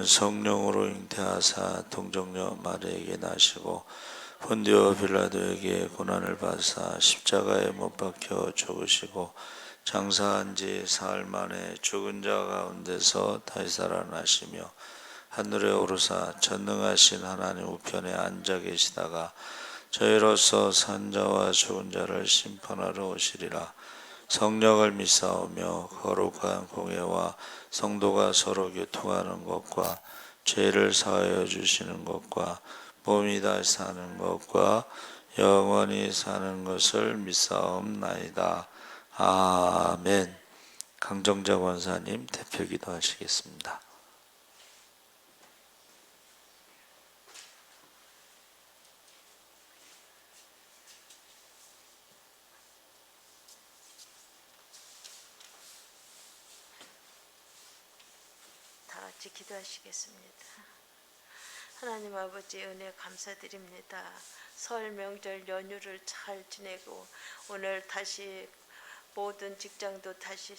성령으로 잉태하사 동정녀 마리아에게 나시고 본디오 빌라도에게 고난을 받으사 십자가에 못 박혀 죽으시고 장사한 지 사흘 만에 죽은 자 가운데서 다시 살아나시며 하늘에 오르사 전능하신 하나님 우편에 앉아 계시다가 저희로서 산 자와 죽은 자를 심판하러 오시리라. 성령을 믿사오며 거룩한 공예와 성도가 서로 교통하는 것과 죄를 사하여 주시는 것과 몸이 다시 사는 것과 영원히 사는 것을 믿사옵나이다. 아멘. 강정자 권사님 대표기도 하시겠습니다. 다 같이 기도하시겠습니다. 하나님 아버지 은혜 감사드립니다. 설 명절 연휴를 잘 지내고 오늘 다시 모든 직장도 다시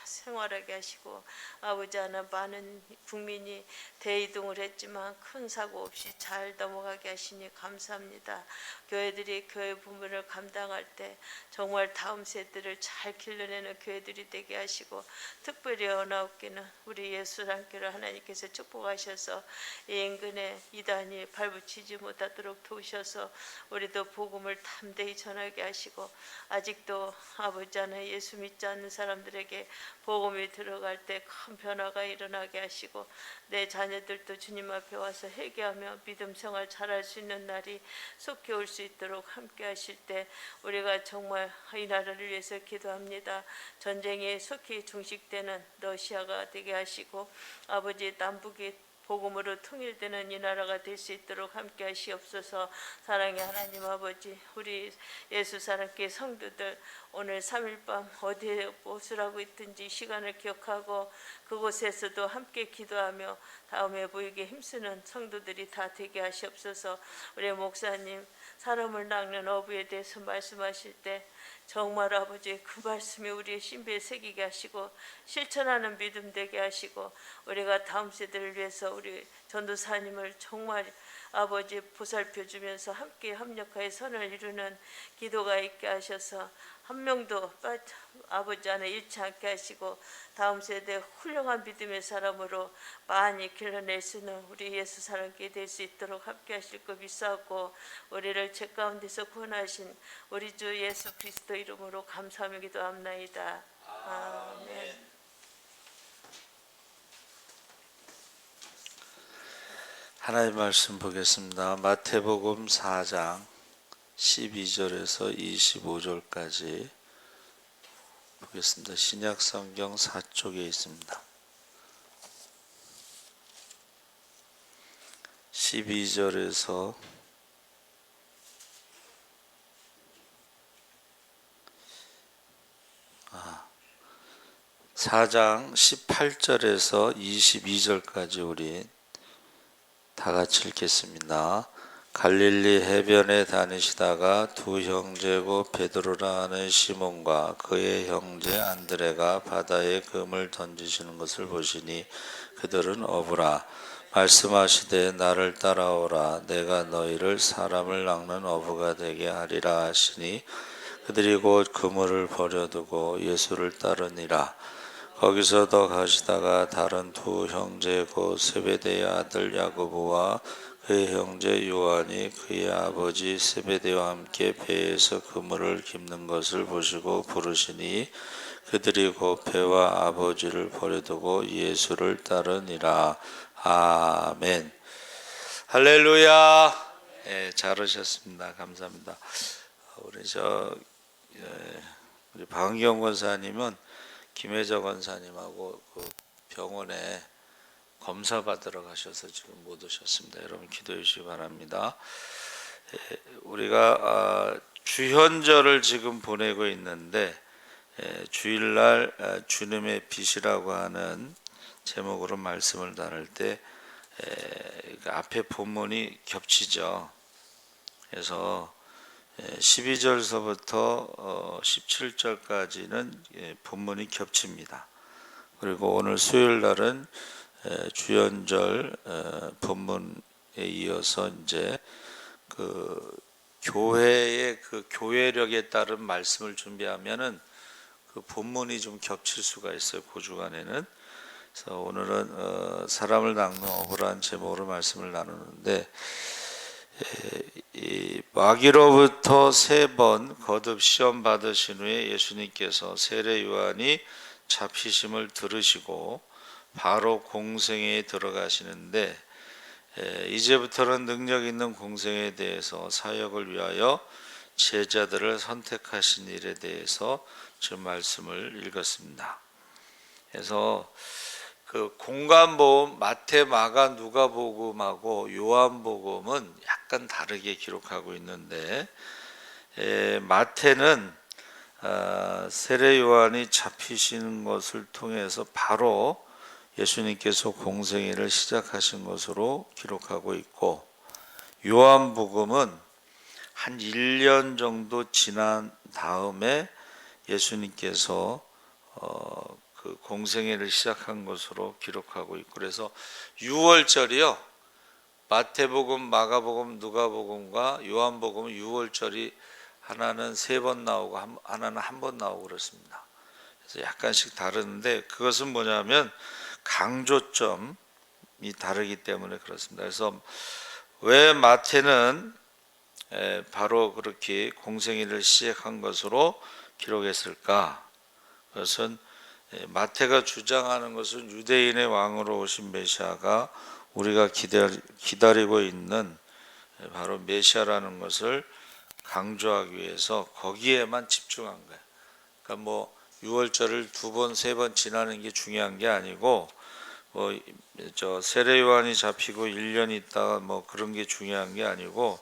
생활하게 하시고 아버지 하나 많은 국민이 대이동을 했지만 큰 사고 없이 잘 넘어가게 하시니 감사합니다. 교회들이 교회 부문을 감당할 때 정말 다음 세대를 잘 길러내는 교회들이 되게 하시고 특별히 언아웃교는 우리 예수랑교를 하나님께서 축복하셔서 이 인근에 이단이 발붙이지 못하도록 도우셔서 우리도 복음을 담대히 전하게 하시고 아직도 아버지 하나 예수 믿지 않는 사람들에게 복음이 들어갈 때 큰 변화가 일어나게 하시고 내 자녀들도 주님 앞에 와서 회개하며 믿음 생활 잘할 수 있는 날이 속히 올 수 있도록 함께 하실 때 우리가 정말 이 나라를 위해서 기도합니다. 전쟁이 속히 종식되는 러시아가 되게 하시고 아버지 남북이 복음으로 통일되는 이 나라가 될 수 있도록 함께 하시옵소서. 사랑의 하나님 아버지, 우리 예수 사랑교회 성도들 오늘 3일 밤 어디에 무엇을 하고 있든지 시간을 기억하고 그곳에서도 함께 기도하며 다음에 보이게 힘쓰는 성도들이 다 되게 하시옵소서. 우리 목사님 사람을 낚는 어부에 대해서 말씀하실 때 정말 아버지 그 말씀이 우리의 신비에 새기게 하시고 실천하는 믿음 되게 하시고 우리가 다음 세대를 위해서 우리 전도사님을 정말 아버지 보살펴 주면서 함께 협력하여 선을 이루는 기도가 있게 하셔서 한 명도 아버지 안에 잃지 않게 하시고 다음 세대 훌륭한 믿음의 사람으로 많이 길러낼 수 있는 우리 예수 사랑교회 될 수 있도록 함께 하실 것 믿사옵고 우리를 죄 가운데서 구원하신 우리 주 예수 그리스도 이름으로 감사하며 기도합나이다. 아멘. 하나님 말씀 보겠습니다. 마태복음 4장 12절에서 25절까지 보겠습니다. 신약성경 4쪽에 있습니다. 12절에서 4장 18절에서 22절까지 우리 다 같이 읽겠습니다. 갈릴리 해변에 다니시다가 두 형제고 베드로라 하는 시몬과 그의 형제 안드레가 바다에 금을 던지시는 것을 보시니 그들은 어부라. 말씀하시되 나를 따라오라. 내가 너희를 사람을 낚는 어부가 되게 하리라 하시니 그들이 곧 그물을 버려두고 예수를 따르니라. 거기서 더 가시다가 다른 두 형제 곧 세베대의 아들 야고보와 그의 형제 요한이 그의 아버지 세베대와 함께 배에서 그물을 깁는 것을 보시고 부르시니 그들이 곧 배와 아버지를 버려두고 예수를 따르니라. 아멘. 할렐루야. 예, 잘 오셨습니다. 감사합니다. 우리 방경 권사님은 김혜정 권사님하고 그 병원에 검사 받으러 가셔서 지금 못 오셨습니다. 여러분 기도해 주시기 바랍니다. 우리가 주현절을 지금 보내고 있는데 주일날 주님의 빛이라고 하는 제목으로 말씀을 나눌 때 앞에 본문이 겹치죠. 그래서 12절서부터 17절까지는 본문이 겹칩니다. 그리고 오늘 수요일 날은 주연절 본문에 이어서 이제 그 교회의 그 교회력에 따른 말씀을 준비하면은 그 본문이 좀 겹칠 수가 있어요. 그 주간에는. 그래서 오늘은 사람을 낚는 억울한 제목으로 말씀을 나누는데, 이 마귀로부터 3번 거듭 시험 받으신 후에 예수님께서 세례 요한이 잡히심을 들으시고 바로 공생애에 들어가시는데, 이제부터는 능력 있는 공생에 대해서 사역을 위하여 제자들을 선택하신 일에 대해서 지금 말씀을 읽었습니다. 그래서 그 공관복음 마태, 마가, 누가복음하고 요한복음은 약간 다르게 기록하고 있는데, 마태는 세례 요한이 잡히시는 것을 통해서 바로 예수님께서 공생애를 시작하신 것으로 기록하고 있고, 요한복음은 한 1년 정도 지난 다음에 예수님께서 그 공생애를 시작한 것으로 기록하고 있고, 그래서 6월절이요, 마태복음, 마가복음, 누가복음과 요한복음은 6월절이 하나는 3번 나오고 하나는 1번 나오고 그렇습니다. 그래서 약간씩 다른데, 그것은 뭐냐면 강조점이 다르기 때문에 그렇습니다. 그래서 왜 마태는 바로 그렇게 공생애를 시작한 것으로 기록했을까? 그것은 마태가 주장하는 것은 유대인의 왕으로 오신 메시아가 우리가 기다리고 있는 바로 메시아라는 것을 강조하기 위해서 거기에만 집중한 거예요. 그러니까 뭐 6월절을 2번, 3번 지나는 게 중요한 게 아니고, 뭐 저 세례 요한이 잡히고 1년 있다가 뭐 그런 게 중요한 게 아니고,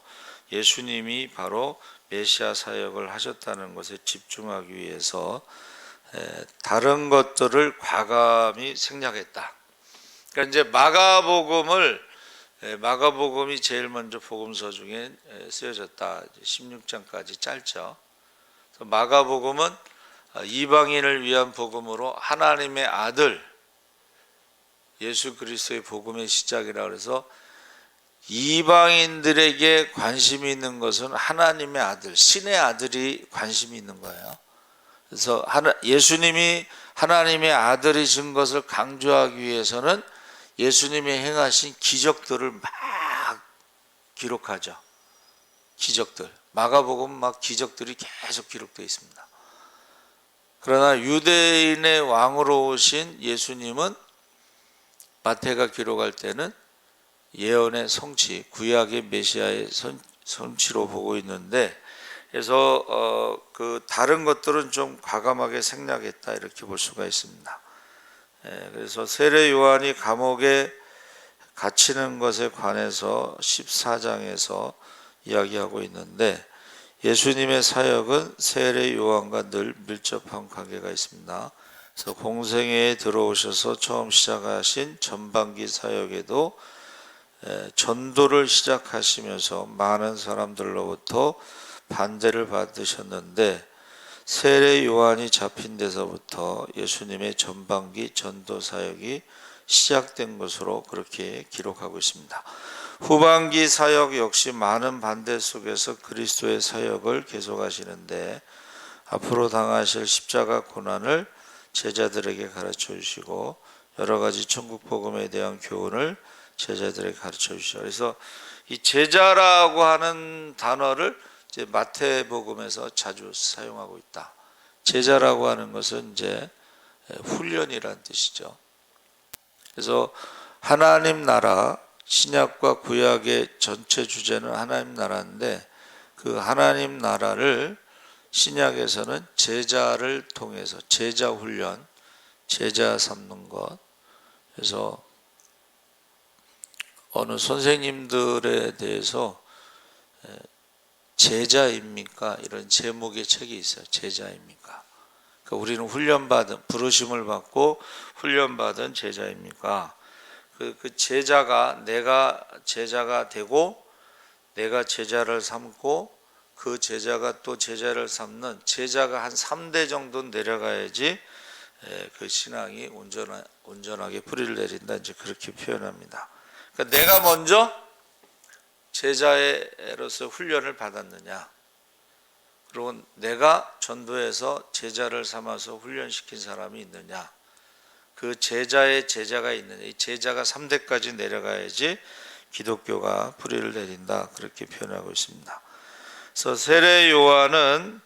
예수님이 바로 메시아 사역을 하셨다는 것에 집중하기 위해서 다른 것들을 과감히 생략했다. 그러니까 이제 마가복음이 제일 먼저 복음서 중에 쓰여졌다. 16장까지 짧죠. 마가복음은 이방인을 위한 복음으로 하나님의 아들 예수 그리스도의 복음의 시작이라 그래서, 이방인들에게 관심이 있는 것은 하나님의 아들, 신의 아들이 관심이 있는 거예요. 그래서 예수님이 하나님의 아들이신 것을 강조하기 위해서는 예수님이 행하신 기적들을 막 기록하죠. 기적들. 마가복음 막 기적들이 계속 기록되어 있습니다. 그러나 유대인의 왕으로 오신 예수님은 마태가 기록할 때는 예언의 성취, 구약의 메시아의 성취로 보고 있는데, 그래서 그 다른 것들은 좀 과감하게 생략했다 이렇게 볼 수가 있습니다. 그래서 세례 요한이 감옥에 갇히는 것에 관해서 14장에서 이야기하고 있는데, 예수님의 사역은 세례 요한과 늘 밀접한 관계가 있습니다. 그래서 공생애에 들어오셔서 처음 시작하신 전반기 사역에도 전도를 시작하시면서 많은 사람들로부터 반대를 받으셨는데, 세례 요한이 잡힌 데서부터 예수님의 전반기 전도 사역이 시작된 것으로 그렇게 기록하고 있습니다. 후반기 사역 역시 많은 반대 속에서 그리스도의 사역을 계속하시는데, 앞으로 당하실 십자가 고난을 제자들에게 가르쳐 주시고 여러 가지 천국 복음에 대한 교훈을 제자들에게 가르쳐 주시죠. 그래서 이 제자라고 하는 단어를 이제 마태복음에서 자주 사용하고 있다. 제자라고 하는 것은 이제 훈련이라는 뜻이죠. 그래서 하나님 나라, 신약과 구약의 전체 주제는 하나님 나라인데, 그 하나님 나라를 신약에서는 제자를 통해서 제자 훈련, 제자 삼는 것. 그래서 어느 선생님들에 대해서 제자입니까? 이런 제목의 책이 있어요. 제자입니까? 그러니까 우리는 훈련받은, 부르심을 받고 훈련받은 제자입니까? 그 제자가, 내가 제자가 되고 내가 제자를 삼고 그 제자가 또 제자를 삼는, 제자가 한 3대 정도 내려가야지 그 신앙이 온전하게 뿌리를 내린다, 이제 그렇게 표현합니다. 그러니까 내가 먼저 제자로서 훈련을 받았느냐, 그리고 내가 전도해서 제자를 삼아서 훈련시킨 사람이 있느냐, 그 제자의 제자가 있느냐, 이 제자가 3대까지 내려가야지 기독교가 뿌리를 내린다, 그렇게 표현하고 있습니다. 그래서 세례 요한은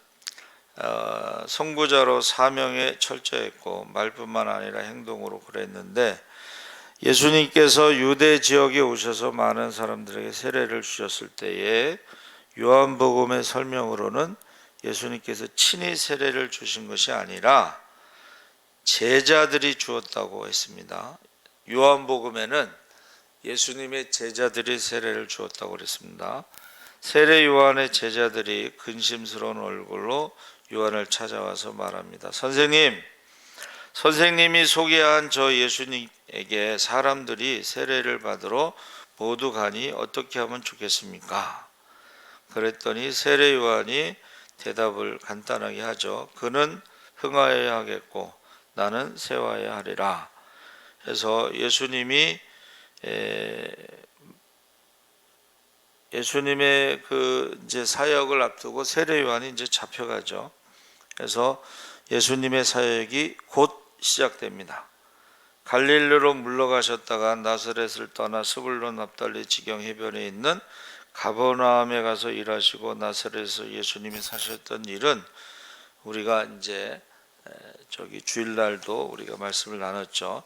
선구자로 사명에 철저했고 말뿐만 아니라 행동으로 그랬는데, 예수님께서 유대 지역에 오셔서 많은 사람들에게 세례를 주셨을 때에 요한복음의 설명으로는 예수님께서 친히 세례를 주신 것이 아니라 제자들이 주었다고 했습니다. 요한복음에는 예수님의 제자들이 세례를 주었다고 그랬습니다. 세례 요한의 제자들이 근심스러운 얼굴로 요한을 찾아와서 말합니다. 선생님이 소개한 저 예수님에게 사람들이 세례를 받으러 모두 가니 어떻게 하면 좋겠습니까? 그랬더니 세례 요한이 대답을 간단하게 하죠. 그는 흥하여야 하겠고 나는 세워야 하리라. 그래서 예수님의 그 이제 사역을 앞두고 세례 요한이 이제 잡혀가죠. 그래서 예수님의 사역이 곧 시작됩니다. 갈릴리로 물러가셨다가 나사렛을 떠나 스불론 납달리 지경 해변에 있는 가버나움에 가서 일하시고, 나사렛에서 예수님이 사셨던 일은 우리가 이제 주일날도 우리가 말씀을 나눴죠.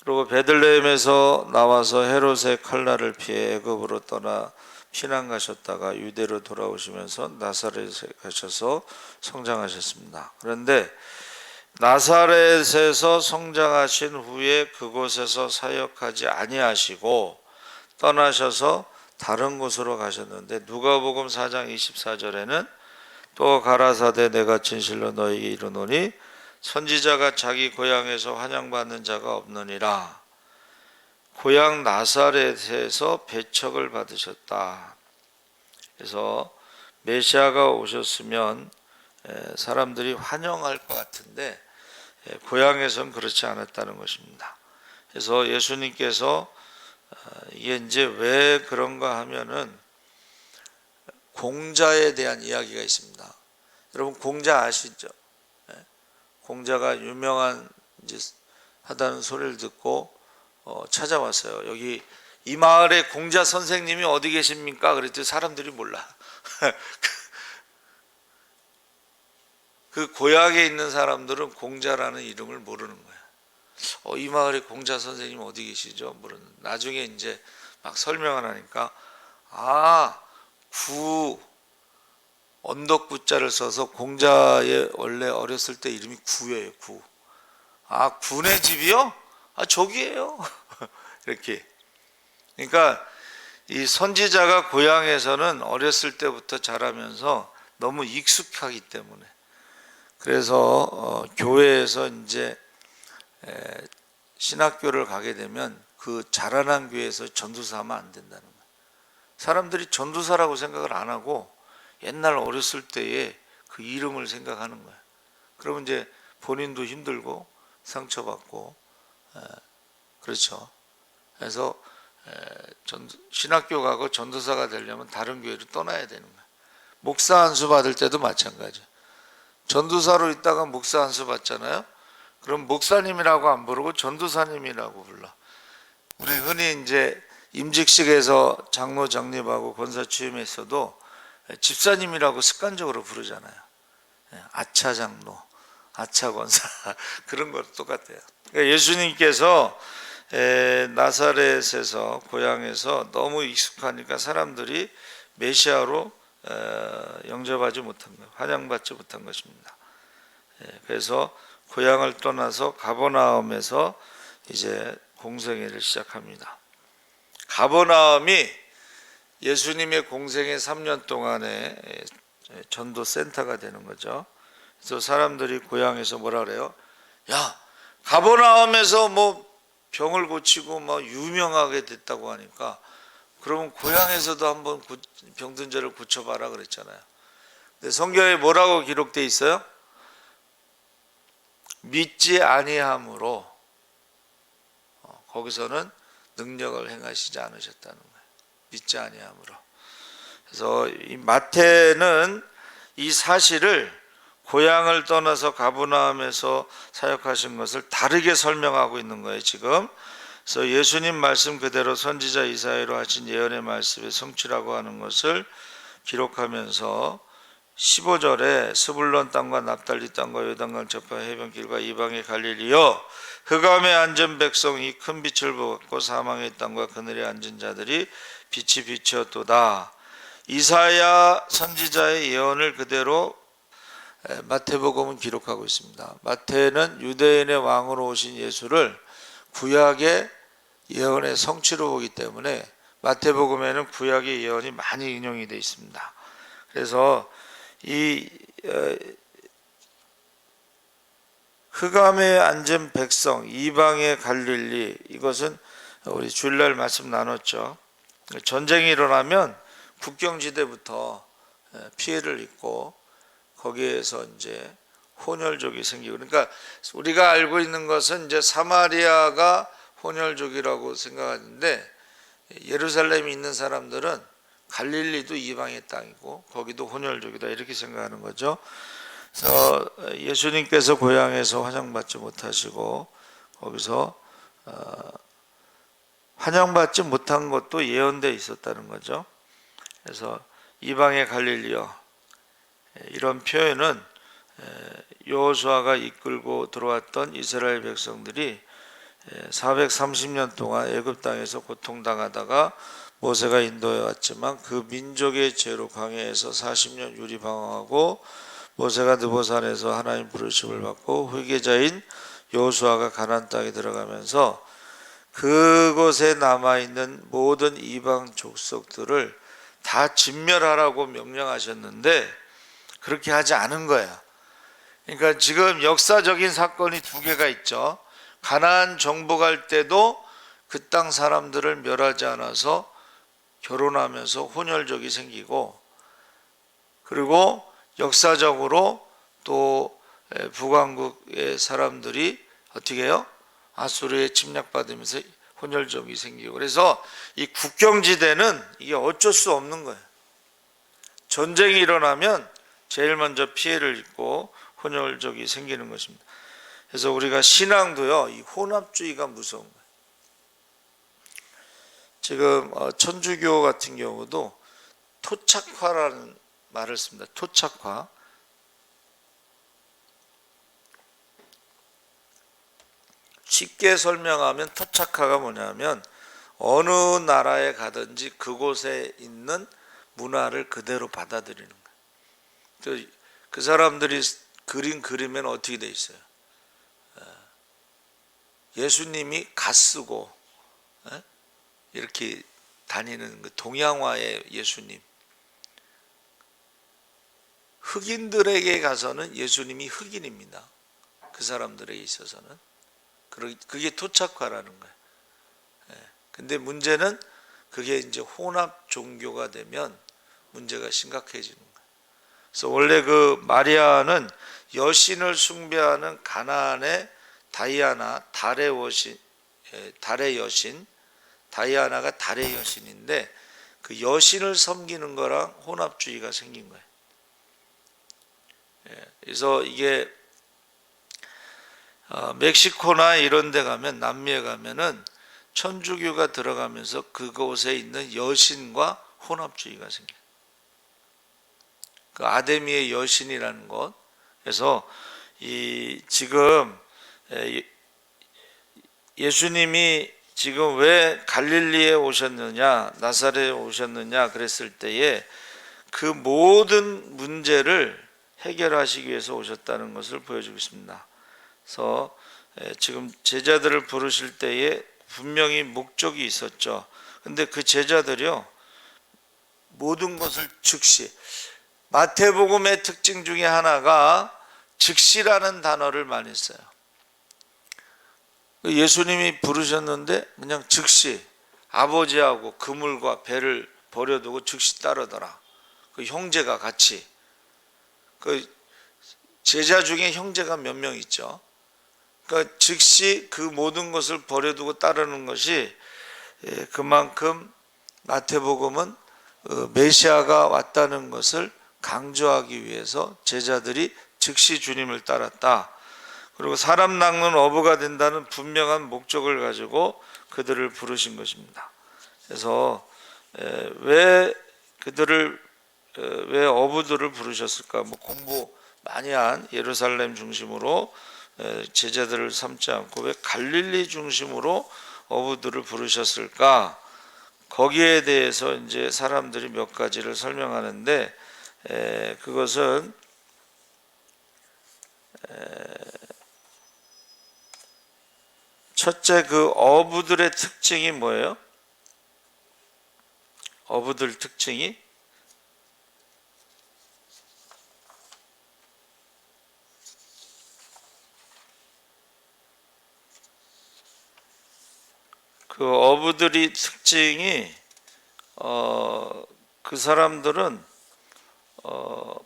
그리고 베들레헴에서 나와서 헤롯의 칼날을 피해 애굽으로 떠나 피난 가셨다가 유대로 돌아오시면서 나사렛에 가셔서 성장하셨습니다. 그런데 나사렛에서 성장하신 후에 그곳에서 사역하지 아니하시고 떠나셔서 다른 곳으로 가셨는데, 누가복음 4장 24절에는 또 가라사대 내가 진실로 너희에게 이르노니 선지자가 자기 고향에서 환영받는 자가 없느니라. 고향 나사렛에서 배척을 받으셨다. 그래서 메시아가 오셨으면 사람들이 환영할 것 같은데 고향에선 그렇지 않았다는 것입니다. 그래서 예수님께서 이게 이제 왜 그런가 하면은 공자에 대한 이야기가 있습니다. 여러분 공자 아시죠? 공자가 유명한 이제 하다는 소리를 듣고 찾아왔어요. 여기 이 마을에 공자 선생님이 어디 계십니까? 그랬더니 사람들이 몰라. 그 고향에 있는 사람들은 공자라는 이름을 모르는 거야. 이 마을에 공자 선생님 어디 계시죠? 모르는. 나중에 이제 막 설명을 하니까 구 언덕구자를 써서 공자의 원래 어렸을 때 이름이 구예요. 구. 구네 집이요? 저기예요. 이렇게. 그러니까 이 선지자가 고향에서는 어렸을 때부터 자라면서 너무 익숙하기 때문에, 그래서 교회에서 이제 신학교를 가게 되면 그 자라난 교회에서 전도사 하면 안 된다는 거예요. 사람들이 전도사라고 생각을 안 하고 옛날 어렸을 때의 그 이름을 생각하는 거예요. 그러면 이제 본인도 힘들고 상처받고, 그렇죠. 그래서 신학교 가고 전도사가 되려면 다른 교회를 떠나야 되는 거예요. 목사 안수 받을 때도 마찬가지. 전도사로 있다가 목사 안수 받잖아요. 그럼 목사님이라고 안 부르고 전도사님이라고 불러. 우리 흔히 이제 임직식에서 장로 장립하고 권사 취임했어도 집사님이라고 습관적으로 부르잖아요. 아차 장로, 아차 권사 그런 거 똑같아요. 그러니까 예수님께서 나사렛에서 고향에서 너무 익숙하니까 사람들이 메시아로 영접하지 못한 것, 환영받지 못한 것입니다. 그래서 고향을 떠나서 가버나움에서 이제 공생애를 시작합니다. 가버나움이 예수님의 공생애 3년 동안의 전도 센터가 되는 거죠. 그래서 사람들이 고향에서 뭐라 그래요? 야, 가버나움에서 뭐 병을 고치고 막 유명하게 됐다고 하니까 그러면 고향에서도 한번 병든 자를 고쳐봐라 그랬잖아요. 근데 성경에 뭐라고 기록돼 있어요? 믿지 아니함으로 거기서는 능력을 행하시지 않으셨다는 거예요. 믿지 아니함으로. 그래서 이 마태는 이 사실을 고향을 떠나서 가버나움에서 사역하신 것을 다르게 설명하고 있는 거예요, 지금. 그래서 예수님 말씀 그대로 선지자 이사야로 하신 예언의 말씀의 성취라고 하는 것을 기록하면서 15절에 스불론 땅과 납달리 땅과 요단강 저파 해변길과 이방의 갈릴리여 흑암에 앉은 백성이 큰 빛을 보았고 사망의 땅과 그늘에 앉은 자들이 빛이 비추었도다. 이사야 선지자의 예언을 그대로 마태복음은 기록하고 있습니다. 마태는 유대인의 왕으로 오신 예수를 구약의 예언의 성취로 보기 때문에 마태복음에는 구약의 예언이 많이 인용이 되어 있습니다. 그래서 이 흑암에 앉은 백성, 이방의 갈릴리, 이것은 우리 주일날 말씀 나눴죠. 전쟁이 일어나면 국경지대부터 피해를 입고 거기에서 이제 혼혈족이 생기고, 그러니까 우리가 알고 있는 것은 이제 사마리아가 혼혈족이라고 생각하는데 예루살렘에 있는 사람들은 갈릴리도 이방의 땅이고 거기도 혼혈족이다 이렇게 생각하는 거죠. 그래서 예수님께서 고향에서 환영받지 못하시고 거기서 환영받지 못한 것도 예언되어 있었다는 거죠. 그래서 이방의 갈릴리여, 이런 표현은 여호수아가 이끌고 들어왔던 이스라엘 백성들이 430년 동안 애굽 땅에서 고통당하다가 모세가 인도해 왔지만 그 민족의 죄로 광야에서 40년 유리방황하고 모세가 느보산에서 하나님 부르심을 받고 회개자인 여호수아가 가나안 땅에 들어가면서 그곳에 남아있는 모든 이방 족속들을 다 진멸하라고 명령하셨는데 그렇게 하지 않은 거야. 그러니까 지금 역사적인 사건이 두 개가 있죠. 가나안 정복할 때도 그 땅 사람들을 멸하지 않아서 결혼하면서 혼혈족이 생기고, 그리고 역사적으로 또 북왕국의 사람들이 어떻게 해요? 아수르에 침략받으면서 혼혈족이 생기고, 그래서 이 국경지대는 이게 어쩔 수 없는 거예요. 전쟁이 일어나면 제일 먼저 피해를 입고 혼혈족이 생기는 것입니다. 그래서 우리가 신앙도요, 이 혼합주의가 무서운 거예요. 지금 천주교 같은 경우도 토착화라는 말을 씁니다. 토착화. 쉽게 설명하면 토착화가 뭐냐면 어느 나라에 가든지 그곳에 있는 문화를 그대로 받아들이는 거예요. 그 사람들이 그린 그림에는 어떻게 돼 있어요? 예수님이 갓 쓰고 이렇게 다니는 그 동양화의 예수님. 흑인들에게 가서는 예수님이 흑인입니다. 그 사람들에게 있어서는. 그게 토착화라는 거예요. 근데 문제는 그게 이제 혼합 종교가 되면 문제가 심각해지는 거예요. 그래서 원래 그 마리아는 여신을 숭배하는 가나안의 다이아나, 달의 여신, 다이아나가 달의 여신인데 그 여신을 섬기는 거랑 혼합주의가 생긴 거예요. 그래서 이게 멕시코나 이런 데 가면, 남미에 가면은 천주교가 들어가면서 그곳에 있는 여신과 혼합주의가 생겨요. 그 아데미의 여신이라는 것. 그래서 지금 예수님이 지금 왜 갈릴리에 오셨느냐, 나사렛에 오셨느냐 그랬을 때에 그 모든 문제를 해결하시기 위해서 오셨다는 것을 보여주고 있습니다. 그래서 지금 제자들을 부르실 때에 분명히 목적이 있었죠. 근데 그 제자들이요, 모든 것을 즉시, 마태복음의 특징 중에 하나가 즉시라는 단어를 많이 써요. 예수님이 부르셨는데 그냥 즉시 아버지하고 그물과 배를 버려두고 즉시 따르더라. 그 형제가 같이, 그 제자 중에 형제가 몇 명 있죠. 그러니까 즉시 그 모든 것을 버려두고 따르는 것이 그만큼 마태복음은 메시아가 왔다는 것을 강조하기 위해서 제자들이 즉시 주님을 따랐다. 그리고 사람 낚는 어부가 된다는 분명한 목적을 가지고 그들을 부르신 것입니다. 그래서 왜 어부들을 부르셨을까? 뭐 공부 많이 한 예루살렘 중심으로 제자들을 삼지 않고 왜 갈릴리 중심으로 어부들을 부르셨을까? 거기에 대해서 이제 사람들이 몇 가지를 설명하는데 그것은 첫째, 그 어부들의 특징이 뭐예요? 어부들 특징이 그 어부들이 특징이 그 사람들은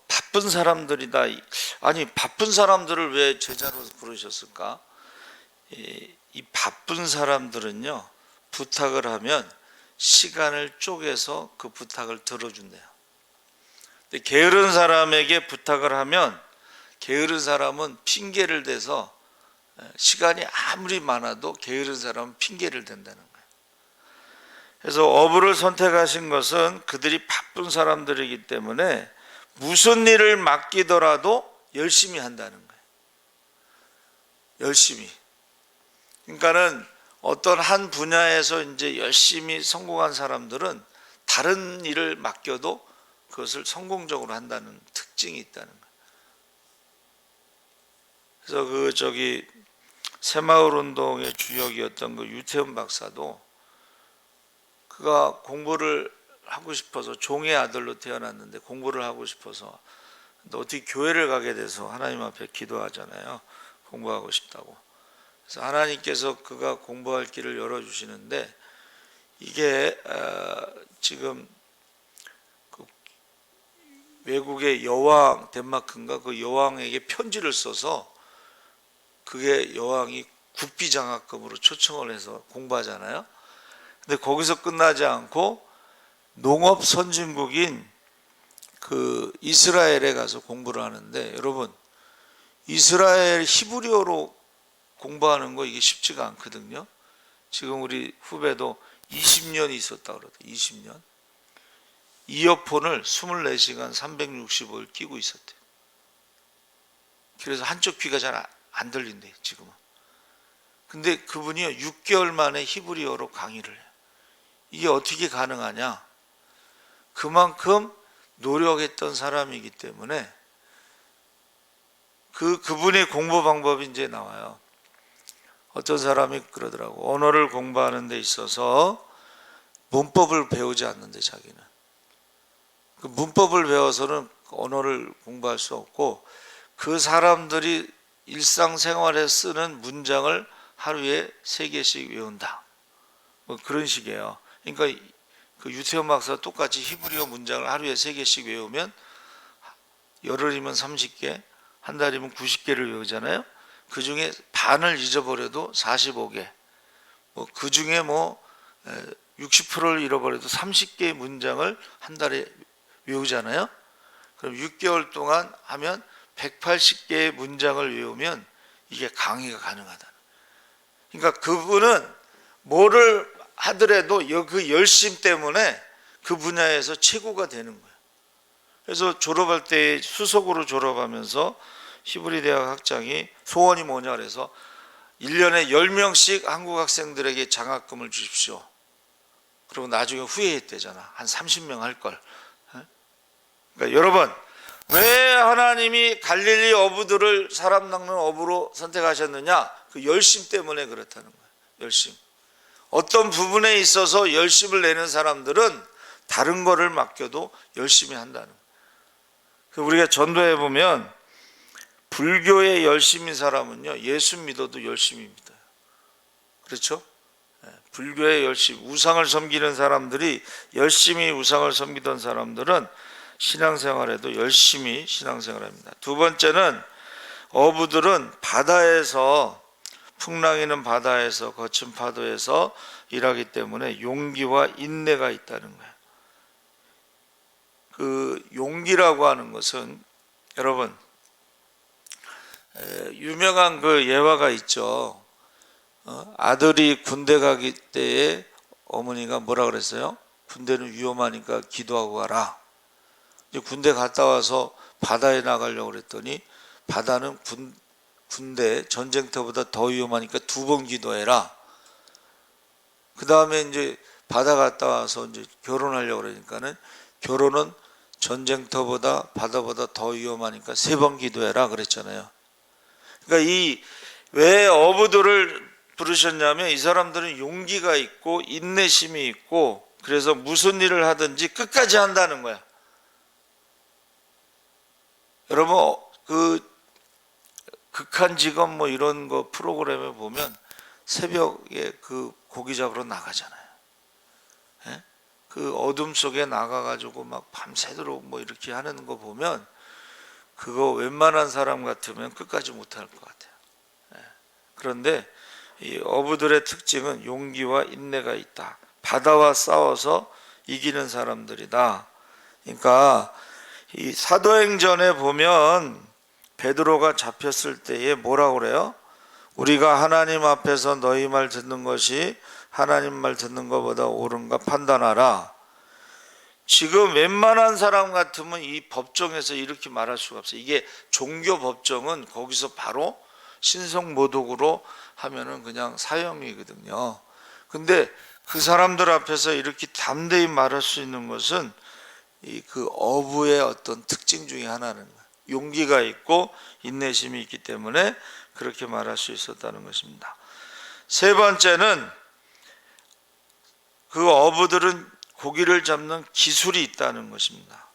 바쁜 사람들이다. 아니 바쁜 사람들을 왜 제자로 부르셨을까? 이 바쁜 사람들은요 부탁을 하면 시간을 쪼개서 그 부탁을 들어준대요. 근데 게으른 사람에게 부탁을 하면 게으른 사람은 핑계를 대서 시간이 아무리 많아도 게으른 사람은 핑계를 댄다는 거예요. 그래서 어부를 선택하신 것은 그들이 바쁜 사람들이기 때문에 무슨 일을 맡기더라도 열심히 한다는 거예요. 열심히. 그러니까는 어떤 한 분야에서 이제 열심히 성공한 사람들은 다른 일을 맡겨도 그것을 성공적으로 한다는 특징이 있다는 거예요. 그래서 새마을 운동의 주역이었던 그 유태훈 박사도 그가 공부를 하고 싶어서 종의 아들로 태어났는데 공부를 하고 싶어서 어떻게 교회를 가게 돼서 하나님 앞에 기도하잖아요. 공부하고 싶다고. 그래서 하나님께서 그가 공부할 길을 열어주시는데 이게 지금 그 외국의 여왕 덴마크인가 그 여왕에게 편지를 써서 그게 여왕이 국비장학금으로 초청을 해서 공부하잖아요. 근데 거기서 끝나지 않고 농업 선진국인 그 이스라엘에 가서 공부를 하는데 여러분 이스라엘 히브리어로 공부하는 거 이게 쉽지가 않거든요. 지금 우리 후배도 20년 있었다 그러더라고요. 20년. 이어폰을 24시간 365일 끼고 있었대요. 그래서 한쪽 귀가 잘 안 들린대요, 지금은. 근데 그분이 6개월 만에 히브리어로 강의를 해요. 이게 어떻게 가능하냐? 그만큼 노력했던 사람이기 때문에 그분의 공부 방법이 이제 나와요. 어떤 사람이 그러더라고. 언어를 공부하는 데 있어서 문법을 배우지 않는데 자기는. 그 문법을 배워서는 언어를 공부할 수 없고 그 사람들이 일상생활에 쓰는 문장을 하루에 3개씩 외운다. 뭐 그런 식이에요. 그러니까 그 유태현 박사가 똑같이 히브리어 문장을 하루에 3개씩 외우면 열흘이면 30개, 한 달이면 90개를 외우잖아요. 그 중에 반을 잊어버려도 45개, 그 중에 60%를 잃어버려도 30개의 문장을 한 달에 외우잖아요. 그럼 6개월 동안 하면 180개의 문장을 외우면 이게 강의가 가능하다. 그러니까 그분은 뭐를 하더라도 그 열심 때문에 그 분야에서 최고가 되는 거예요. 그래서 졸업할 때 수석으로 졸업하면서 히브리 대학 학장이 소원이 뭐냐 그래서 1년에 10명씩 한국 학생들에게 장학금을 주십시오. 그리고 나중에 후회했대잖아. 한 30명 할 걸. 그러니까 여러분 왜 하나님이 갈릴리 어부들을 사람 낚는 어부로 선택하셨느냐? 그 열심 때문에 그렇다는 거예요. 열심. 어떤 부분에 있어서 열심을 내는 사람들은 다른 거를 맡겨도 열심히 한다는 거예요. 우리가 전도해 보면 불교의 열심인 사람은요 예수 믿어도 열심히 믿어요. 그렇죠? 불교의 열심, 우상을 섬기는 사람들이 열심히 우상을 섬기던 사람들은 신앙생활에도 열심히 신앙생활합니다. 두 번째는 어부들은 바다에서 풍랑이는 바다에서 거친 파도에서 일하기 때문에 용기와 인내가 있다는 거예요. 그 용기라고 하는 것은 여러분 유명한 그 예화가 있죠. 아들이 군대 가기 때에 어머니가 뭐라 그랬어요? 군대는 위험하니까 기도하고 가라. 이제 군대 갔다 와서 바다에 나가려고 그랬더니 바다는 군대 전쟁터보다 더 위험하니까 2번 기도해라. 그 다음에 이제 바다 갔다 와서 이제 결혼하려고 그러니까는 결혼은 전쟁터보다 바다보다 더 위험하니까 3번 기도해라 그랬잖아요. 그러니까 이 왜 어부들을 부르셨냐면 이 사람들은 용기가 있고 인내심이 있고 그래서 무슨 일을 하든지 끝까지 한다는 거야. 여러분 그 극한 직업 뭐 이런 거 프로그램에 보면 새벽에 그 고기 잡으러 나가잖아요. 예? 그 어둠 속에 나가가지고 막 밤새도록 뭐 이렇게 하는 거 보면 그거 웬만한 사람 같으면 끝까지 못할 것 같아요. 예. 그런데 이 어부들의 특징은 용기와 인내가 있다. 바다와 싸워서 이기는 사람들이다. 그러니까 이 사도행전에 보면 베드로가 잡혔을 때에 뭐라고 그래요? 우리가 하나님 앞에서 너희 말 듣는 것이 하나님 말 듣는 것보다 옳은가 판단하라. 지금 웬만한 사람 같으면 이 법정에서 이렇게 말할 수가 없어요. 이게 종교 법정은 거기서 바로 신성모독으로 하면은 그냥 사형이거든요. 근데 그 사람들 앞에서 이렇게 담대히 말할 수 있는 것은 이 그 어부의 어떤 특징 중에 하나는 거예요. 용기가 있고 인내심이 있기 때문에 그렇게 말할 수 있었다는 것입니다. 세 번째는 그 어부들은 고기를 잡는 기술이 있다는 것입니다.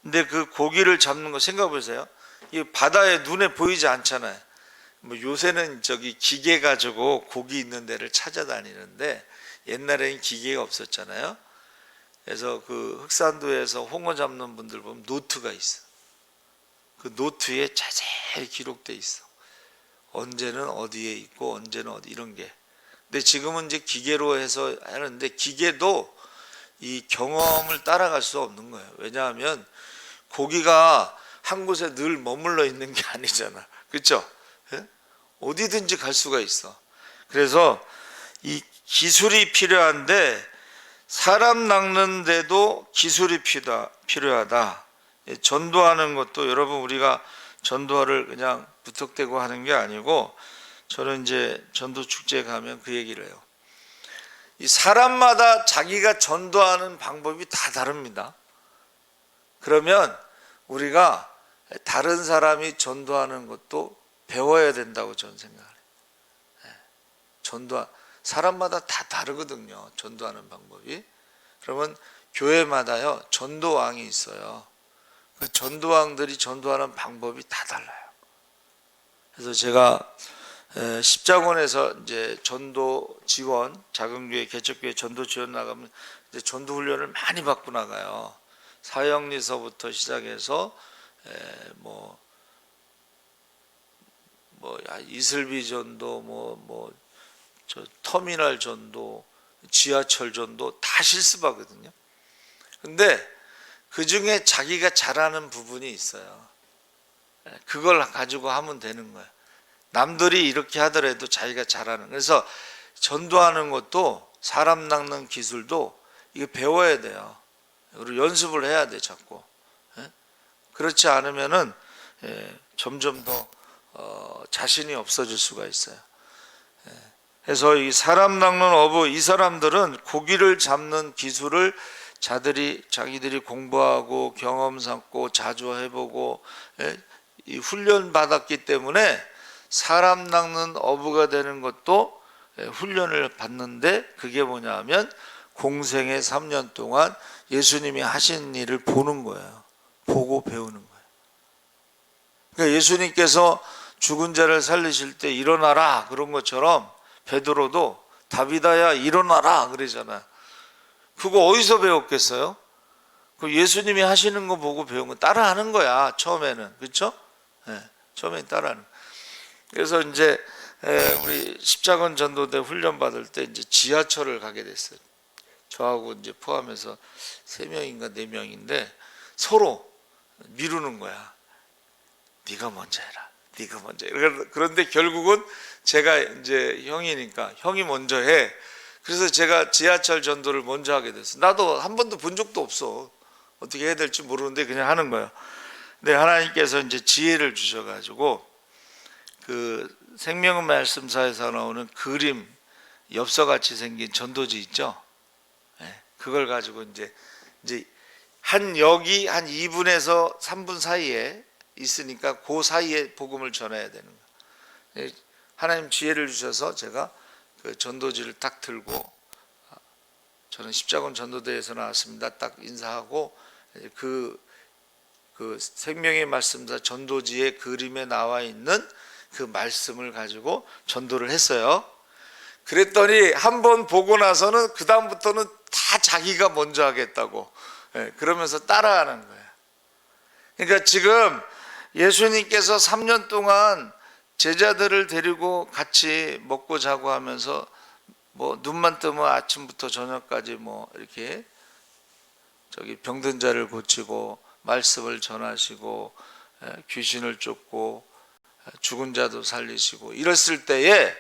근데 그 고기를 잡는 거 생각해 보세요. 이 바다에 눈에 보이지 않잖아요. 뭐 요새는 저기 기계 가지고 고기 있는 데를 찾아다니는데 옛날에는 기계가 없었잖아요. 그래서 그 흑산도에서 홍어 잡는 분들 보면 노트가 있어. 그 노트에 자세히 기록돼 있어. 언제는 어디에 있고 언제는 어디 이런 게. 근데 지금은 이제 기계로 해서 하는데 기계도 이 경험을 따라갈 수 없는 거예요. 왜냐하면 고기가 한 곳에 늘 머물러 있는 게 아니잖아. 그렇죠? 어디든지 갈 수가 있어. 그래서 이 기술이 필요한데 사람 낚는데도 기술이 필요하다. 전도하는 것도 여러분 우리가 전도를 그냥 무턱대고 하는 게 아니고 저는 이제 전도 축제에 가면 그 얘기를 해요. 이 사람마다 자기가 전도하는 방법이 다 다릅니다. 그러면 우리가 다른 사람이 전도하는 것도 배워야 된다고 저는 생각해요. 사람마다 다 다르거든요. 전도하는 방법이. 그러면 교회마다요 전도왕이 있어요. 그 전도왕들이 전도하는 방법이 다 달라요. 그래서 제가 십자군에서 이제 전도 지원, 작은 교회, 개척교회 전도 지원 나가면 이제 전도 훈련을 많이 받고 나가요. 사형리서부터 시작해서 이슬비 전도, 저 터미널 전도, 지하철 전도 다 실습하거든요. 근데 그 중에 자기가 잘하는 부분이 있어요. 그걸 가지고 하면 되는 거예요. 남들이 이렇게 하더라도 자기가 잘하는. 그래서 전도하는 것도 사람 낚는 기술도 이거 배워야 돼요. 그리고 연습을 해야 돼 자꾸. 그렇지 않으면은 점점 더 자신이 없어질 수가 있어요. 그래서 이 사람 낚는 어부 이 사람들은 고기를 잡는 기술을 자기들이 공부하고 경험 삼고 자주 해보고 이 훈련 받았기 때문에 사람 낚는 어부가 되는 것도 훈련을 받는데 그게 뭐냐 하면 공생의 3년 동안 예수님이 하신 일을 보는 거예요. 보고 배우는 거예요. 그러니까 예수님께서 죽은 자를 살리실 때 일어나라 그런 것처럼 베드로도 다비다야 일어나라 그러잖아. 그거 어디서 배웠겠어요? 그 예수님이 하시는 거 보고 배운 거 따라하는 거야 처음에는. 그렇죠? 처음엔 따라하는. 그래서 이제 우리 십자군 전도대 훈련 받을 때 이제 지하철을 가게 됐어요. 저하고 이제 포함해서 3명인가 4명인데 서로 미루는 거야. 네가 먼저 해라. 네가 먼저 해. 그런데 결국은 제가 이제 형이니까 형이 먼저 해. 그래서 제가 지하철 전도를 먼저 하게 됐어요. 나도 한 번도 본 적도 없어. 어떻게 해야 될지 모르는데 그냥 하는 거예요. 근데 하나님께서 이제 지혜를 주셔가지고 그 생명의 말씀사에서 나오는 그림 엽서같이 생긴 전도지 있죠. 그걸 가지고 이제 한 역이 한 2분에서 3분 사이에 있으니까 그 사이에 복음을 전해야 되는 거예요. 하나님 지혜를 주셔서 제가 그 전도지를 딱 들고 저는 십자군 전도대에서 나왔습니다. 딱 인사하고 그 생명의 말씀사 전도지의 그림에 나와 있는 그 말씀을 가지고 전도를 했어요. 그랬더니 한번 보고 나서는 그 다음부터는 다 자기가 먼저 하겠다고 그러면서 따라하는 거예요. 그러니까 지금 예수님께서 3년 동안 제자들을 데리고 같이 먹고 자고 하면서 뭐 눈만 뜨면 아침부터 저녁까지 뭐 이렇게 병든 자를 고치고 말씀을 전하시고 귀신을 쫓고 죽은 자도 살리시고 이랬을 때에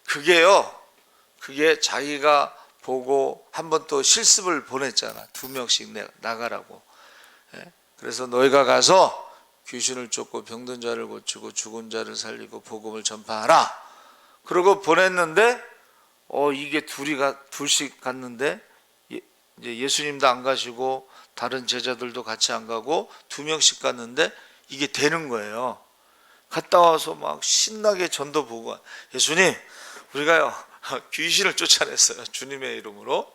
그게 자기가 보고 한 번 또 실습을 보냈잖아. 2명씩 나가라고. 그래서 너희가 가서 귀신을 쫓고 병든 자를 고치고 죽은 자를 살리고 복음을 전파하라. 그러고 보냈는데 이게 둘씩 갔는데 이제 예수님도 안 가시고 다른 제자들도 같이 안 가고 2명씩 갔는데 이게 되는 거예요. 갔다 와서 막 신나게 전도 보고 예수님 우리가요 귀신을 쫓아냈어요. 주님의 이름으로.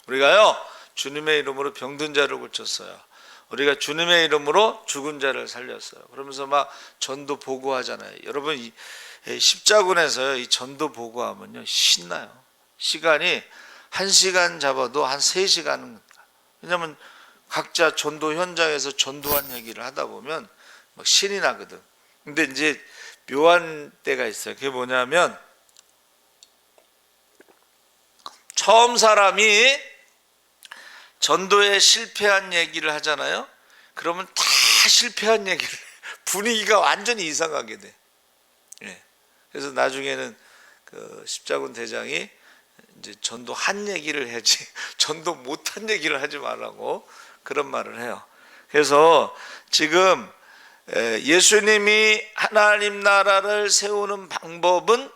우리가요 주님의 이름으로 병든 자를 고쳤어요. 우리가 주님의 이름으로 죽은 자를 살렸어요. 그러면서 막 전도 보고하잖아요. 여러분 이 십자군에서요 이 전도 보고하면요 신나요. 시간이 1시간 잡아도 한 3시간은. 왜냐하면 각자 전도 현장에서 전도한 얘기를 하다 보면 막 신이 나거든. 근데 이제 묘한 때가 있어요. 그게 뭐냐면 처음 사람이 전도에 실패한 얘기를 하잖아요. 그러면 다 실패한 얘기를 분위기가 완전히 이상하게 돼. 그래서 나중에는 그 십자군 대장이 이제 전도한 얘기를 해야지 전도 못한 얘기를 하지 말라고 그런 말을 해요. 그래서 지금 예수님이 하나님 나라를 세우는 방법은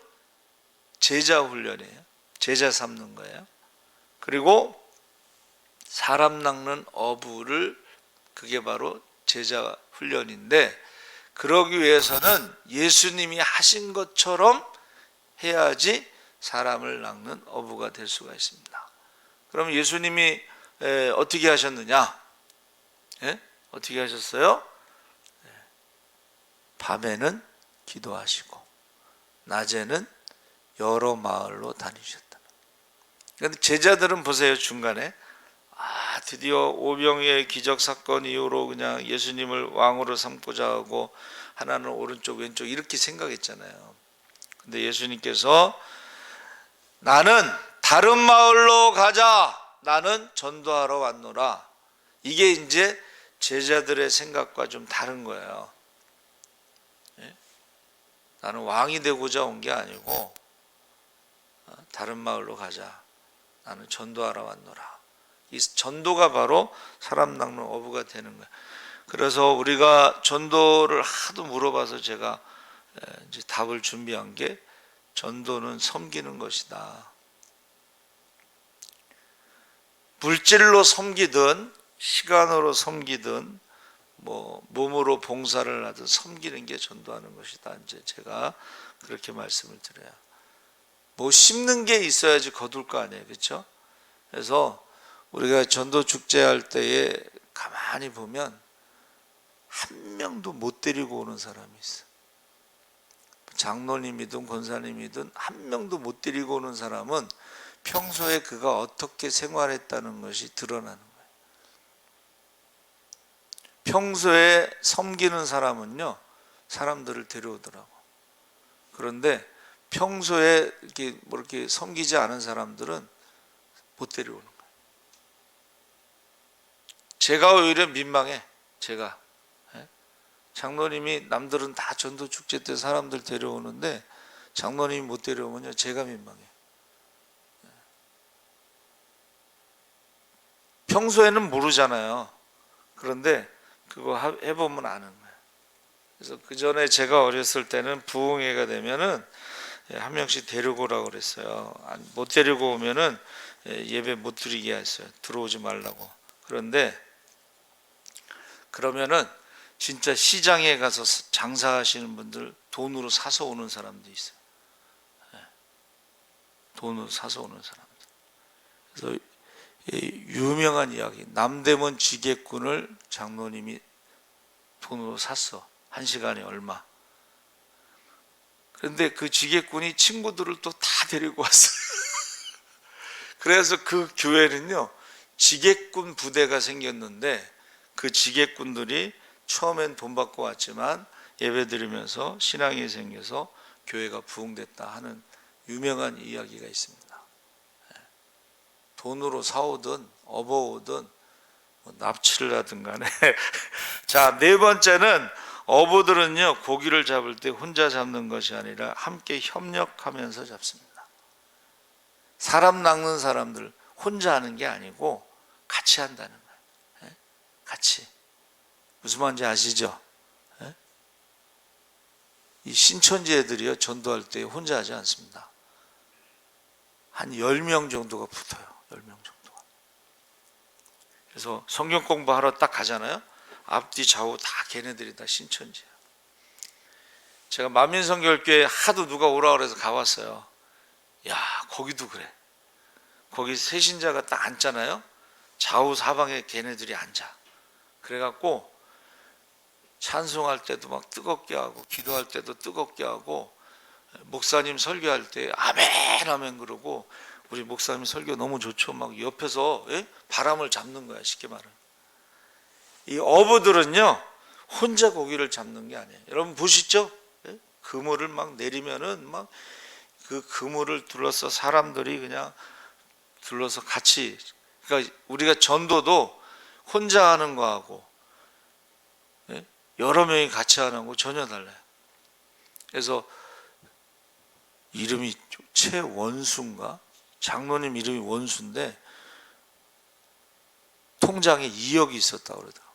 제자 훈련이에요. 제자 삼는 거예요. 그리고 사람 낚는 어부를 그게 바로 제자 훈련인데 그러기 위해서는 예수님이 하신 것처럼 해야지 사람을 낚는 어부가 될 수가 있습니다. 그럼 예수님이 어떻게 하셨느냐? 어떻게 하셨어요? 밤에는 기도하시고 낮에는 여러 마을로 다니셨다. 그런데 제자들은 보세요. 중간에 드디어 오병이의 기적 사건 이후로 그냥 예수님을 왕으로 삼고자 하고 하나는 오른쪽 왼쪽 이렇게 생각했잖아요. 근데 예수님께서 나는 다른 마을로 가자. 나는 전도하러 왔노라. 이게 이제 제자들의 생각과 좀 다른 거예요. 나는 왕이 되고자 온 게 아니고 다른 마을로 가자. 나는 전도하러 왔노라. 이 전도가 바로 사람 낚는 어부가 되는 거예요. 그래서 우리가 전도를 하도 물어봐서 제가 이제 답을 준비한 게 전도는 섬기는 것이다. 물질로 섬기든 시간으로 섬기든 뭐 몸으로 봉사를 하든 섬기는 게 전도하는 것이다. 이제 제가 그렇게 말씀을 드려요. 뭐 심는 게 있어야지 거둘 거 아니에요, 그렇죠? 그래서 우리가 전도 축제할 때에 가만히 보면 한 명도 못 데리고 오는 사람이 있어. 장로님이든 권사님이든 한 명도 못 데리고 오는 사람은 평소에 그가 어떻게 생활했다는 것이 드러나는 거예요. 평소에 섬기는 사람은요 사람들을 데려오더라고. 그런데 평소에 이렇게 뭐 이렇게 섬기지 않은 사람들은 못 데려오는 거예요. 제가 오히려 민망해. 제가 장로님이 남들은 다 전도 축제 때 사람들 데려오는데 장로님이 못 데려오면요 제가 민망해요. 평소에는 모르잖아요. 그런데 그거 해보면 아는 거예요. 그래서 그 전에 제가 어렸을 때는 부흥회가 되면은 한 명씩 데리고 오라고 그랬어요. 못 데리고 오면은 예배 못 드리게 했어요. 들어오지 말라고. 그런데 그러면은 진짜 시장에 가서 장사하시는 분들 돈으로 사서 오는 사람도 있어요. 돈으로 사서 오는 사람들. 그래서 유명한 이야기, 남대문 지게꾼을 장로님이 돈으로 샀어. 한 시간에 얼마. 그런데 그 지게꾼이 친구들을 또 다 데리고 왔어요. 그래서 그 교회는요 지게꾼 부대가 생겼는데 그 지게꾼들이 처음엔 돈 받고 왔지만 예배 드리면서 신앙이 생겨서 교회가 부흥됐다 하는 유명한 이야기가 있습니다. 돈으로 사오든 업어오든 뭐 납치를 하든 간에 자, 네 번째는 어부들은요 고기를 잡을 때 혼자 잡는 것이 아니라 함께 협력하면서 잡습니다. 사람 낚는 사람들 혼자 하는 게 아니고 같이 한다는 거예요. 같이. 무슨 말인지 아시죠? 이 신천지 애들이요 전도할 때 혼자 하지 않습니다. 한 10명 정도가 붙어요. 10명 정도가. 그래서 성경 공부하러 딱 가잖아요. 앞뒤 좌우 다 걔네들이 다 신천지예요. 제가 만민성결교회 하도 누가 오라 그래서 가봤어요. 야, 거기도 그래. 거기 새신자가 딱 앉잖아요. 좌우 사방에 걔네들이 앉아. 그래갖고 찬송할 때도 막 뜨겁게 하고 기도할 때도 뜨겁게 하고 목사님 설교할 때 아멘 아멘 그러고 우리 목사님 설교 너무 좋죠. 막 옆에서 바람을 잡는 거야. 쉽게 말하면. 이 어부들은요 혼자 고기를 잡는 게 아니에요. 여러분 보시죠. 그물을 막 내리면은 막 그 그물을 둘러서 사람들이 그냥 둘러서 같이. 그러니까 우리가 전도도 혼자 하는 거하고 여러 명이 같이 하는 거 전혀 달라요. 그래서 이름이 최원수인가? 장로님 이름이 원수인데 통장에 2억이 있었다고 그러더라고요.